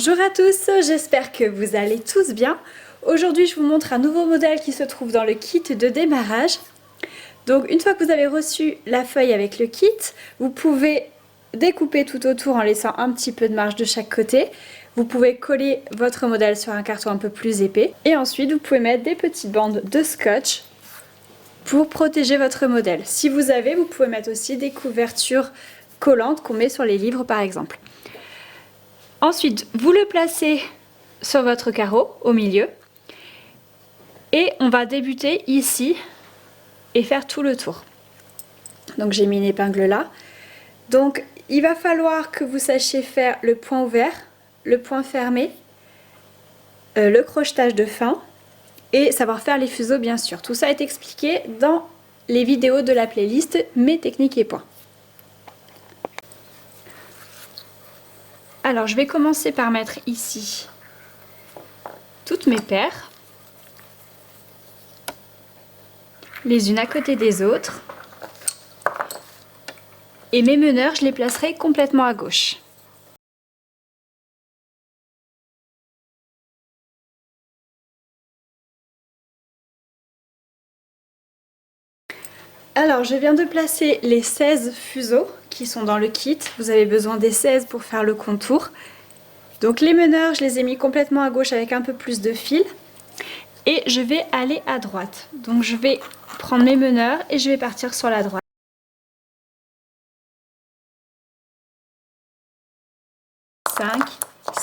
Bonjour à tous, j'espère que vous allez tous bien. Aujourd'hui je vous montre un nouveau modèle qui se trouve dans le kit de démarrage. Donc une fois que vous avez reçu la feuille avec le kit, vous pouvez découper tout autour en laissant un petit peu de marge de chaque côté. Vous pouvez coller votre modèle sur un carton un peu plus épais. Et ensuite vous pouvez mettre des petites bandes de scotch pour protéger votre modèle. Si vous avez, vous pouvez mettre aussi des couvertures collantes qu'on met sur les livres par exemple. Ensuite, vous le placez sur votre carreau, au milieu. Et on va débuter ici et faire tout le tour. Donc j'ai mis une épingle là. Donc il va falloir que vous sachiez faire le point ouvert, le point fermé, le crochetage de fin et savoir faire les fuseaux bien sûr. Tout ça est expliqué dans les vidéos de la playlist Mes techniques et points. Alors je vais commencer par mettre ici toutes mes paires, les unes à côté des autres, et mes meneurs je les placerai complètement à gauche. Alors je viens de placer les 16 fuseaux qui sont dans le kit, vous avez besoin des 16 pour faire le contour. Donc les meneurs je les ai mis complètement à gauche avec un peu plus de fil et je vais aller à droite. Donc je vais prendre mes meneurs et je vais partir sur la droite. Cinq,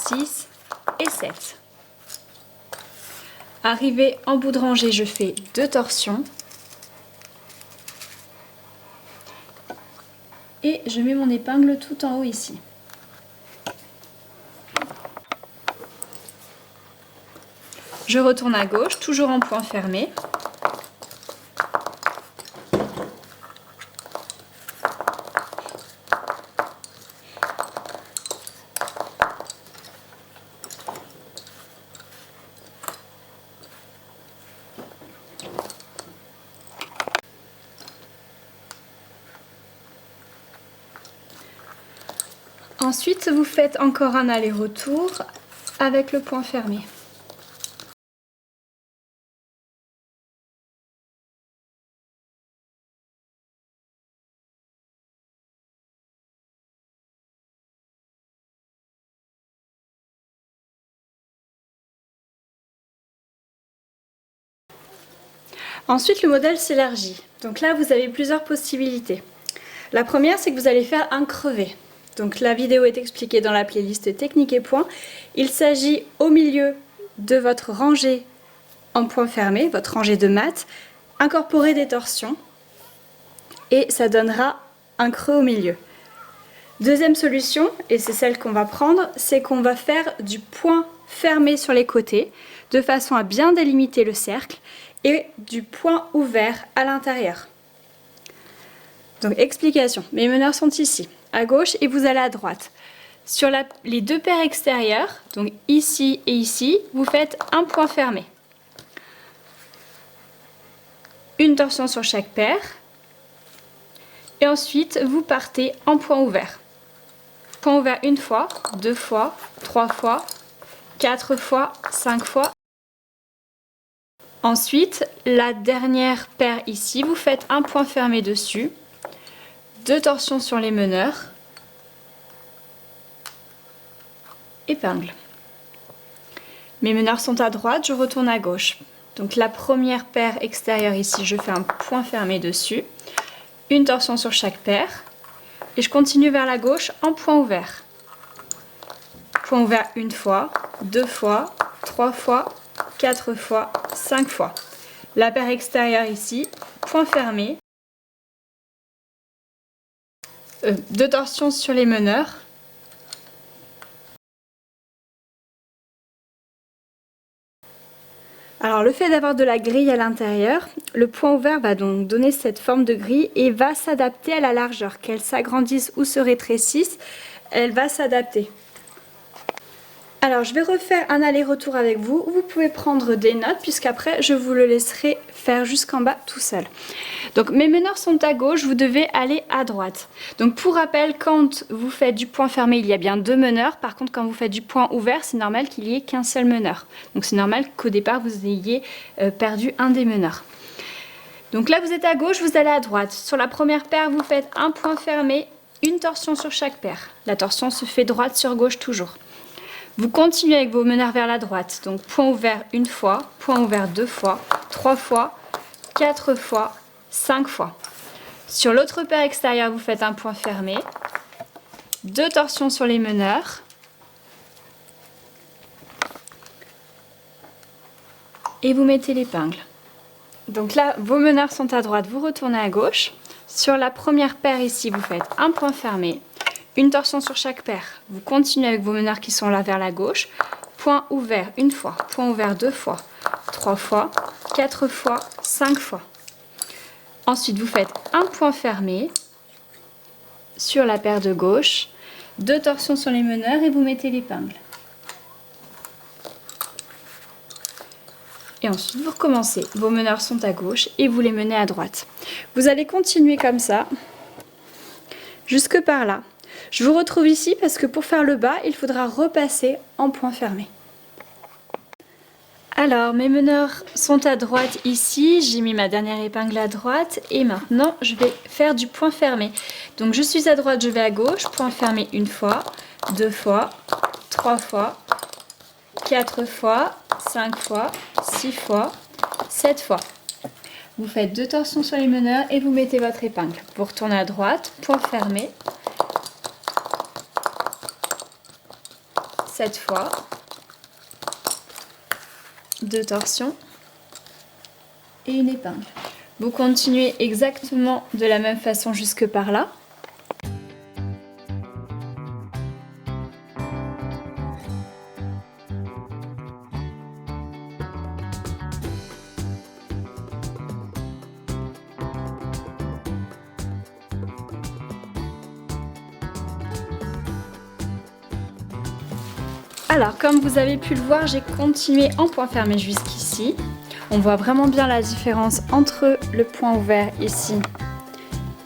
6 et 7. Arrivé en bout de rangée, je fais 2 torsions. Et je mets mon épingle tout en haut ici. Je retourne à gauche, toujours en point fermé. Ensuite, vous faites encore un aller-retour avec le point fermé. Ensuite, le modèle s'élargit. Donc là, vous avez plusieurs possibilités. La première, c'est que vous allez faire un crevé. Donc la vidéo est expliquée dans la playlist Techniques et points. Il s'agit au milieu de votre rangée en point fermé, votre rangée de mat, incorporer des torsions et ça donnera un creux au milieu. Deuxième solution, et c'est celle qu'on va prendre, c'est qu'on va faire du point fermé sur les côtés de façon à bien délimiter le cercle et du point ouvert à l'intérieur. Donc explication, mes meneurs sont ici, à gauche et vous allez à droite. Sur les deux paires extérieures, donc ici et ici, vous faites un point fermé. Une torsion sur chaque paire. Et ensuite, vous partez en point ouvert. Point ouvert une fois, 2 fois, 3 fois, 4 fois, 5 fois. Ensuite, la dernière paire ici, vous faites un point fermé dessus. 2 torsions sur les meneurs. Épingle. Mes meneurs sont à droite, je retourne à gauche. Donc la première paire extérieure ici, je fais un point fermé dessus. Une torsion sur chaque paire. Et je continue vers la gauche en point ouvert. Point ouvert une fois, 2 fois, 3 fois, 4 fois, 5 fois. La paire extérieure ici, point fermé. 2 torsions sur les meneurs. Alors le fait d'avoir de la grille à l'intérieur, le point ouvert va donc donner cette forme de grille et va s'adapter à la largeur. Qu'elle s'agrandisse ou se rétrécisse, elle va s'adapter. Alors je vais refaire un aller-retour avec vous. Vous pouvez prendre des notes puisqu'après je vous le laisserai faire jusqu'en bas tout seul. Donc mes meneurs sont à gauche, vous devez aller à droite. Donc pour rappel, quand vous faites du point fermé, il y a bien 2 meneurs. Par contre, quand vous faites du point ouvert, c'est normal qu'il n'y ait qu'un seul meneur. Donc c'est normal qu'au départ, vous ayez perdu un des meneurs. Donc là, vous êtes à gauche, vous allez à droite. Sur la première paire, vous faites un point fermé, une torsion sur chaque paire. La torsion se fait droite sur gauche toujours. Vous continuez avec vos meneurs vers la droite. Donc point ouvert une fois, point ouvert 2 fois, 3 fois, 4 fois, 5 fois. Sur l'autre paire extérieure, vous faites un point fermé, 2 torsions sur les meneurs. Et vous mettez l'épingle. Donc là, vos meneurs sont à droite, vous retournez à gauche. Sur la première paire ici, vous faites un point fermé, une torsion sur chaque paire. Vous continuez avec vos meneurs qui sont là vers la gauche. Point ouvert une fois, point ouvert 2 fois, 3 fois, 4 fois, 5 fois. Ensuite, vous faites un point fermé sur la paire de gauche, 2 torsions sur les meneurs et vous mettez l'épingle. Et ensuite, vous recommencez. Vos meneurs sont à gauche et vous les menez à droite. Vous allez continuer comme ça, jusque par là. Je vous retrouve ici parce que pour faire le bas, il faudra repasser en point fermé. Alors, mes meneurs sont à droite ici. J'ai mis ma dernière épingle à droite et maintenant, je vais faire du point fermé. Donc, je suis à droite, je vais à gauche. Point fermé une fois, 2 fois, 3 fois, 4 fois, 5 fois, 6 fois, 7 fois. Vous faites 2 torsions sur les meneurs et vous mettez votre épingle. Vous retournez à droite, point fermé. 7 fois. 2 torsions et une épingle. Vous continuez exactement de la même façon jusque par là. Alors, comme vous avez pu le voir, j'ai continué en point fermé jusqu'ici. On voit vraiment bien la différence entre le point ouvert ici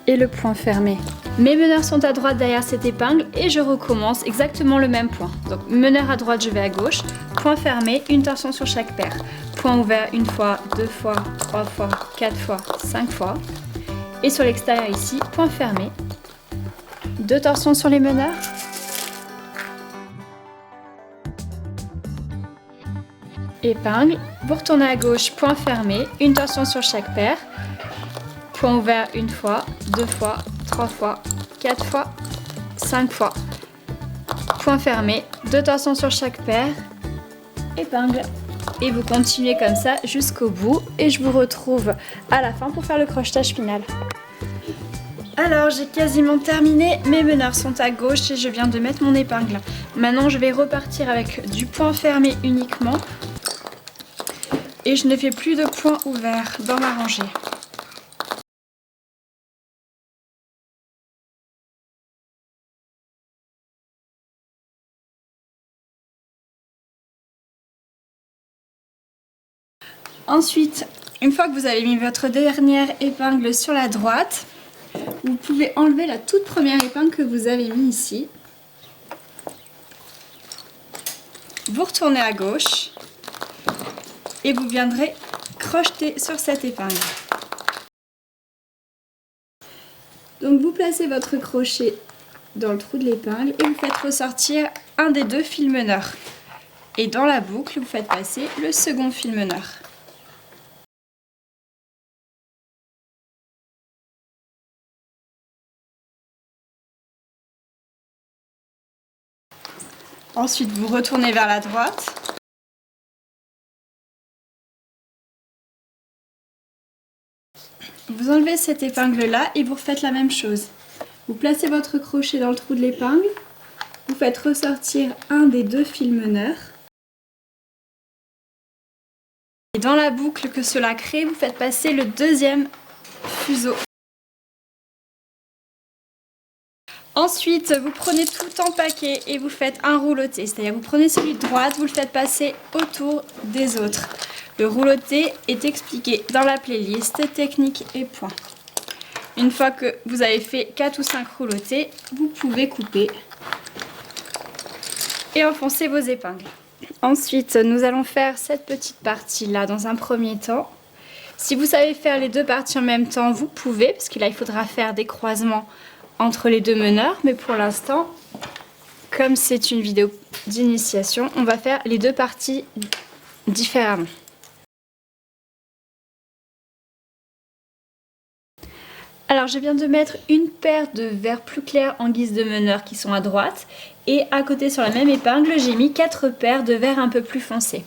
et le point fermé. Mes meneurs sont à droite derrière cette épingle et je recommence exactement le même point. Donc, meneur à droite, je vais à gauche. Point fermé, une torsion sur chaque paire. Point ouvert une fois, 2 fois, 3 fois, 4 fois, 5 fois. Et sur l'extérieur ici, point fermé. 2 torsions sur les meneurs. Épingle, vous retournez à gauche, point fermé, une torsion sur chaque paire, point ouvert une fois, 2 fois, 3 fois, 4 fois, 5 fois, point fermé, 2 torsions sur chaque paire, épingle. Et vous continuez comme ça jusqu'au bout et je vous retrouve à la fin pour faire le crochetage final. Alors j'ai quasiment terminé, mes meneurs sont à gauche et je viens de mettre mon épingle. Maintenant je vais repartir avec du point fermé uniquement. Et je ne fais plus de points ouverts dans ma rangée. Ensuite, une fois que vous avez mis votre dernière épingle sur la droite, vous pouvez enlever la toute première épingle que vous avez mis ici. Vous retournez à gauche. Et vous viendrez crocheter sur cette épingle. Donc vous placez votre crochet dans le trou de l'épingle et vous faites ressortir un des 2 fils meneurs. Et dans la boucle, vous faites passer le second fil meneur. Ensuite, vous retournez vers la droite. Vous enlevez cette épingle là et vous refaites la même chose. Vous placez votre crochet dans le trou de l'épingle, vous faites ressortir un des 2 fils meneurs. Et dans la boucle que cela crée, vous faites passer le deuxième fuseau. Ensuite, vous prenez tout en paquet et vous faites un rouloté. C'est-à-dire vous prenez celui de droite, vous le faites passer autour des autres. Le rouloté est expliqué dans la playlist technique et points. Une fois que vous avez fait 4 ou 5 roulotés, vous pouvez couper et enfoncer vos épingles. Ensuite, nous allons faire cette petite partie-là dans un premier temps. Si vous savez faire les deux parties en même temps, vous pouvez, parce que là, il faudra faire des croisements entre les deux meneurs. Mais pour l'instant, comme c'est une vidéo d'initiation, on va faire les deux parties différemment. Alors, je viens de mettre une paire de verres plus clairs en guise de meneur qui sont à droite. Et à côté, sur la même épingle, j'ai mis 4 paires de verres un peu plus foncés.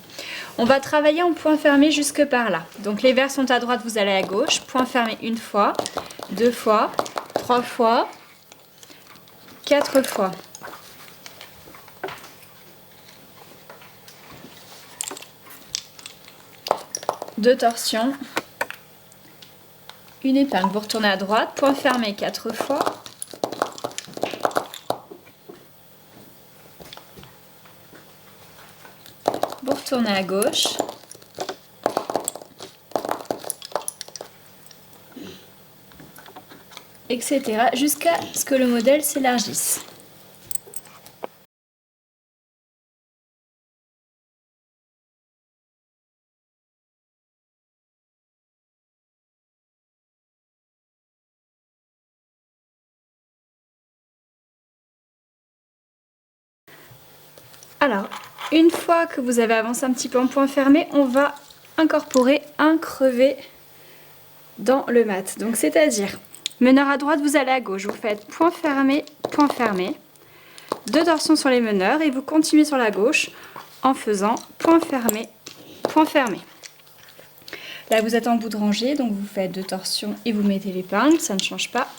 On va travailler en point fermé jusque par là. Donc les verres sont à droite, vous allez à gauche. Point fermé une fois, 2 fois, 3 fois, 4 fois. Deux torsions. Une épingle, vous retournez à droite, point fermé 4 fois. Vous retournez à gauche. Etc. jusqu'à ce que le modèle s'élargisse. Alors, une fois que vous avez avancé un petit peu en point fermé, on va incorporer un crevé dans le mat. Donc, c'est-à-dire, meneur à droite, vous allez à gauche. Vous faites point fermé, deux torsions sur les meneurs et vous continuez sur la gauche en faisant point fermé, point fermé. Là, vous êtes en bout de rangée, donc vous faites deux torsions et vous mettez l'épingle, ça ne change pas.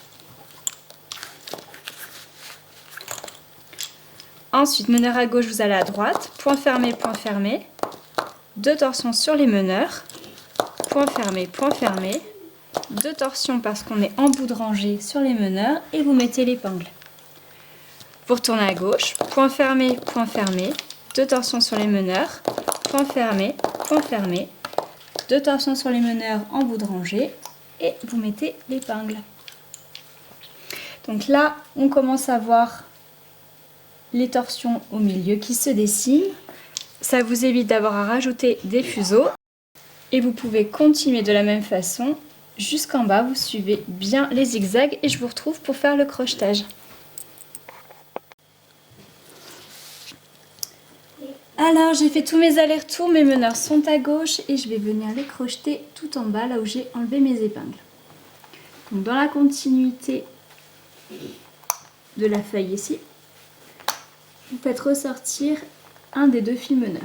Ensuite, meneur à gauche, vous allez à droite, point fermé, deux torsions sur les meneurs, point fermé, deux torsions parce qu'on est en bout de rangée sur les meneurs et vous mettez l'épingle. Vous retournez à gauche, point fermé, deux torsions sur les meneurs, point fermé, deux torsions sur les meneurs en bout de rangée et vous mettez l'épingle. Donc là, on commence à voir les torsions au milieu qui se dessinent. Ça vous évite d'avoir à rajouter des fuseaux. Et vous pouvez continuer de la même façon jusqu'en bas. Vous suivez bien les zigzags et je vous retrouve pour faire le crochetage. Alors, j'ai fait tous mes allers-retours. Mes meneurs sont à gauche et je vais venir les crocheter tout en bas, là où j'ai enlevé mes épingles. Donc, dans la continuité de la feuille ici, vous faites ressortir un des deux fils meneurs.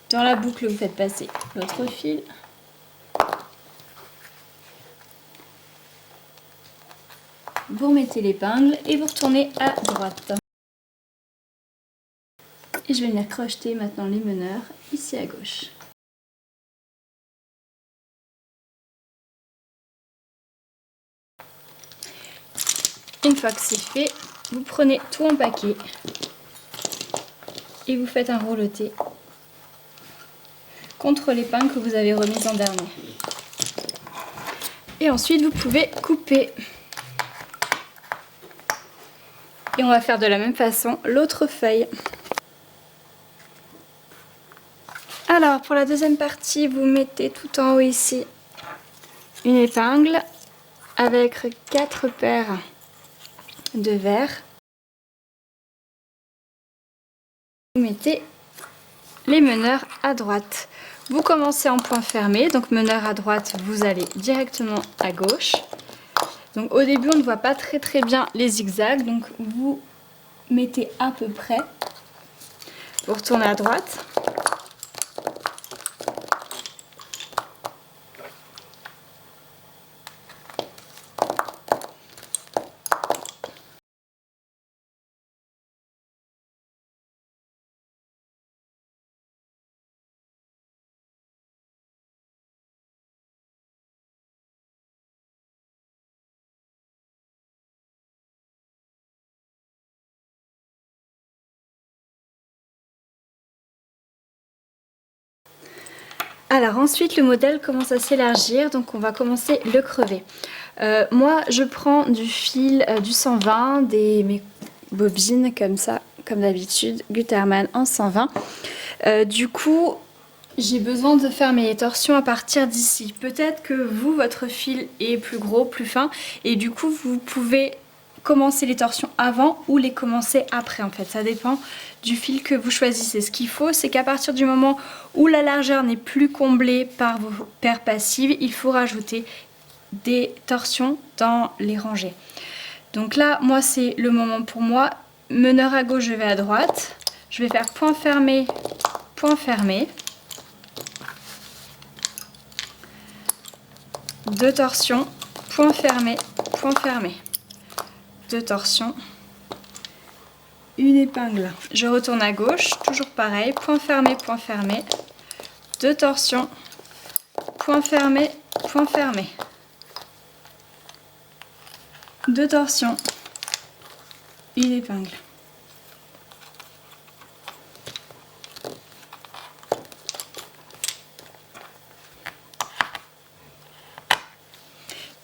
Dans la boucle, vous faites passer l'autre fil. Vous remettez l'épingle et vous retournez à droite. Et je vais venir crocheter maintenant les meneurs ici à gauche. Une fois que c'est fait, vous prenez tout en paquet et vous faites un rouleté contre l'épingle que vous avez remise en dernier. Et ensuite, vous pouvez couper. Et on va faire de la même façon l'autre feuille. Alors, pour la deuxième partie, vous mettez tout en haut ici une épingle avec 4 paires de verres. Vous mettez les meneurs à droite. Vous commencez en point fermé, donc meneur à droite, vous allez directement à gauche. Donc au début, on ne voit pas très bien les zigzags, donc vous mettez à peu près. Vous retournez à droite. Alors ensuite le modèle commence à s'élargir, donc on va commencer le crever. Moi je prends du fil du 120, mes bobines comme ça, comme d'habitude, Gutermann en 120. Du coup j'ai besoin de faire mes torsions à partir d'ici. Peut-être que vous, votre fil est plus gros, plus fin, et du coup vous pouvez commencer les torsions avant ou les commencer après en fait. Ça dépend du fil que vous choisissez. Ce qu'il faut, c'est qu'à partir du moment où la largeur n'est plus comblée par vos paires passives, il faut rajouter des torsions dans les rangées. Donc là, moi c'est le moment pour moi. Meneur à gauche, je vais à droite. Je vais faire point fermé, point fermé. 2 torsions, point fermé, point fermé. 2 torsions, une épingle. Je retourne à gauche, toujours pareil, point fermé, 2 torsions, point fermé, 2 torsions, une épingle.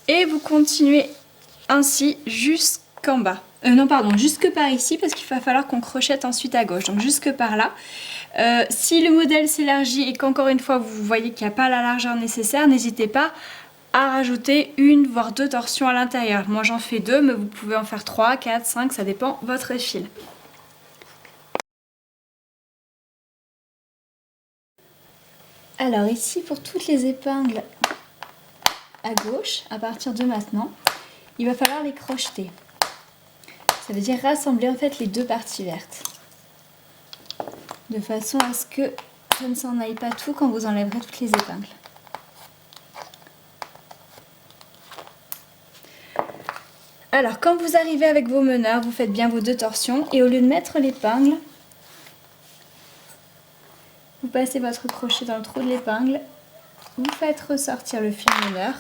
Et vous continuez ainsi jusqu'en bas. Non pardon, jusque par ici parce qu'il va falloir qu'on crochette ensuite à gauche. Donc jusque par là. Si le modèle s'élargit et qu'encore une fois vous voyez qu'il n'y a pas la largeur nécessaire, n'hésitez pas à rajouter 1 voire 2 torsions à l'intérieur. Moi j'en fais 2 mais vous pouvez en faire 3, 4, 5, ça dépend votre fil. Alors ici pour toutes les épingles à gauche, à partir de maintenant, il va falloir les crocheter. Ça veut dire rassembler en fait les 2 parties vertes. De façon à ce que ça ne s'en aille pas tout quand vous enlèverez toutes les épingles. Alors quand vous arrivez avec vos meneurs, vous faites bien vos 2 torsions et au lieu de mettre l'épingle, vous passez votre crochet dans le trou de l'épingle, vous faites ressortir le fil meneur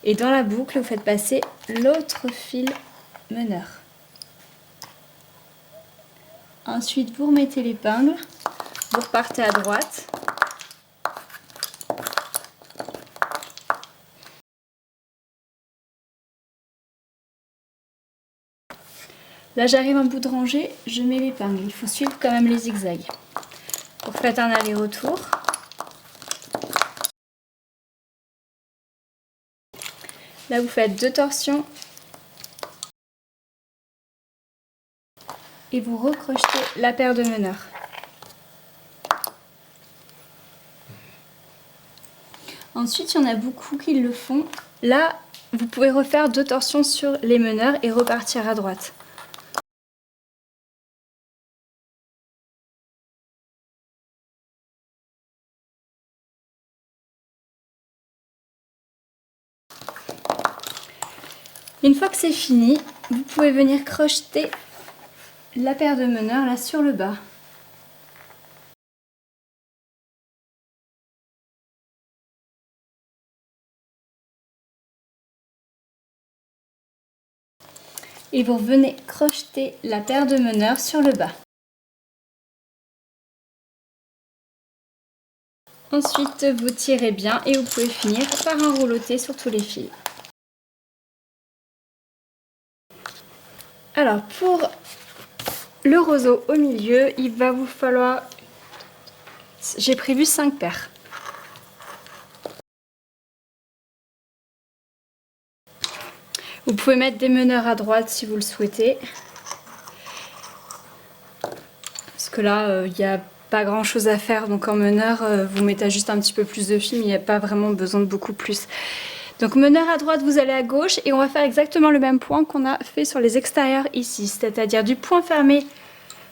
et dans la boucle vous faites passer l'autre fil meneur. Ensuite vous remettez l'épingle, vous repartez à droite. Là j'arrive en bout de rangée, je mets l'épingle, il faut suivre quand même les zigzags. Vous faites un aller-retour. Là vous faites 2 torsions et vous recrochetez la paire de meneurs. Ensuite, il y en a beaucoup qui le font. Là, vous pouvez refaire 2 torsions sur les meneurs et repartir à droite. Une fois que c'est fini, vous pouvez venir crocheter la paire de meneurs là sur le bas. Et vous venez crocheter la paire de meneurs sur le bas. Ensuite, vous tirez bien et vous pouvez finir par un rouloté sur tous les fils. Alors pour le roseau au milieu, il va vous falloir... J'ai prévu 5 paires. Vous pouvez mettre des meneurs à droite si vous le souhaitez. Parce que là, il n'y a pas grand chose à faire. Donc en meneur, vous mettez juste un petit peu plus de fil, mais il n'y a pas vraiment besoin de beaucoup plus. Donc meneur à droite, vous allez à gauche et on va faire exactement le même point qu'on a fait sur les extérieurs ici. C'est-à-dire du point fermé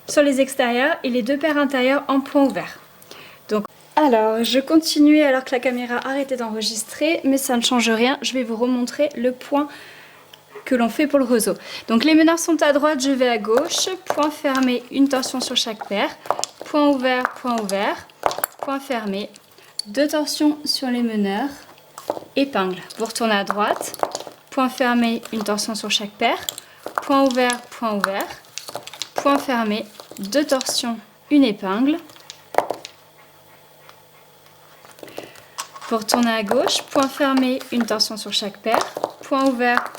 sur les extérieurs et les 2 paires intérieures en point ouvert. Donc, alors, je continue alors que la caméra a arrêté d'enregistrer, mais ça ne change rien. Je vais vous remontrer le point que l'on fait pour le roseau. Donc les meneurs sont à droite, je vais à gauche, point fermé, une torsion sur chaque paire, point ouvert, point fermé, 2 torsions sur les meneurs, épingle. Vous retournez à droite, point fermé, une torsion sur chaque paire, point ouvert, point fermé, 2 torsions, une épingle. Pour tourner à gauche, point fermé, une torsion sur chaque paire, point ouvert,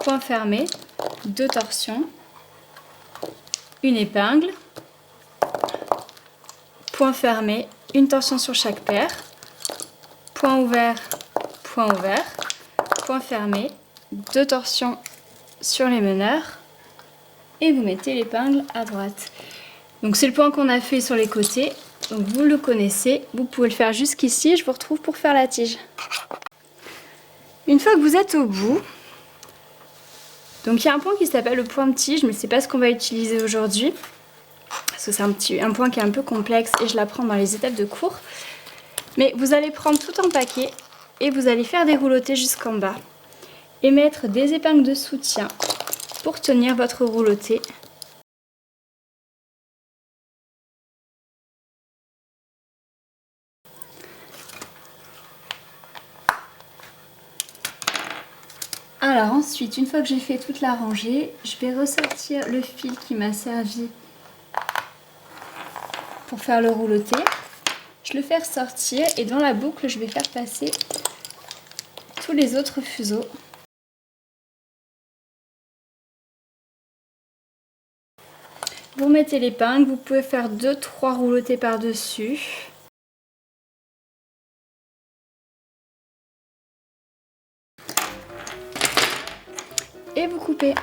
point fermé, 2 torsions, une épingle, point fermé, une torsion sur chaque paire, point ouvert, point fermé, 2 torsions sur les meneurs et vous mettez l'épingle à droite. Donc c'est le point qu'on a fait sur les côtés. Donc vous le connaissez, vous pouvez le faire jusqu'ici, je vous retrouve pour faire la tige. Une fois que vous êtes au bout, donc il y a un point qui s'appelle le point de tige, mais c'est pas ce qu'on va utiliser aujourd'hui, parce que c'est un point qui est un peu complexe et je l'apprends dans les étapes de cours. Mais vous allez prendre tout en paquet et vous allez faire des roulotés jusqu'en bas et mettre des épingles de soutien pour tenir votre rouloté. Alors ensuite, une fois que j'ai fait toute la rangée, je vais ressortir le fil qui m'a servi pour faire le rouloté. Je le fais ressortir et dans la boucle, je vais faire passer tous les autres fuseaux. Vous remettez l'épingle, vous pouvez faire 2-3 roulotés par-dessus. Et vous coupez.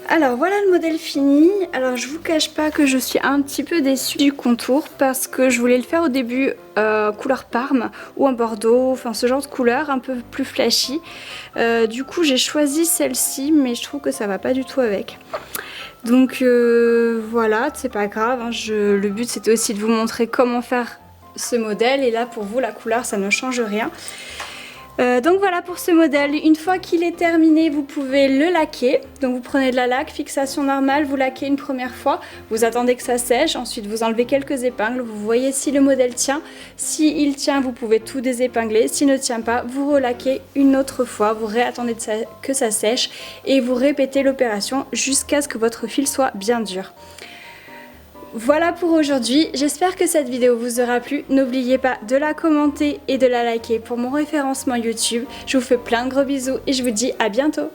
Alors voilà le modèle fini. Alors je vous cache pas que je suis un petit peu déçue du contour parce que je voulais le faire au début couleur Parme ou en bordeaux, enfin ce genre de couleur un peu plus flashy. Du coup j'ai choisi celle-ci mais je trouve que ça va pas du tout avec. Donc voilà, c'est pas grave, hein, le but c'était aussi de vous montrer comment faire ce modèle et là pour vous la couleur ça ne change rien. Donc voilà pour ce modèle, une fois qu'il est terminé vous pouvez le laquer, donc vous prenez de la laque, fixation normale, vous laquez une première fois, vous attendez que ça sèche, ensuite vous enlevez quelques épingles, vous voyez si le modèle tient, si il tient vous pouvez tout désépingler, s'il ne tient pas vous relaquez une autre fois, vous réattendez que ça sèche et vous répétez l'opération jusqu'à ce que votre fil soit bien dur. Voilà pour aujourd'hui, j'espère que cette vidéo vous aura plu, n'oubliez pas de la commenter et de la liker pour mon référencement YouTube. Je vous fais plein de gros bisous et je vous dis à bientôt.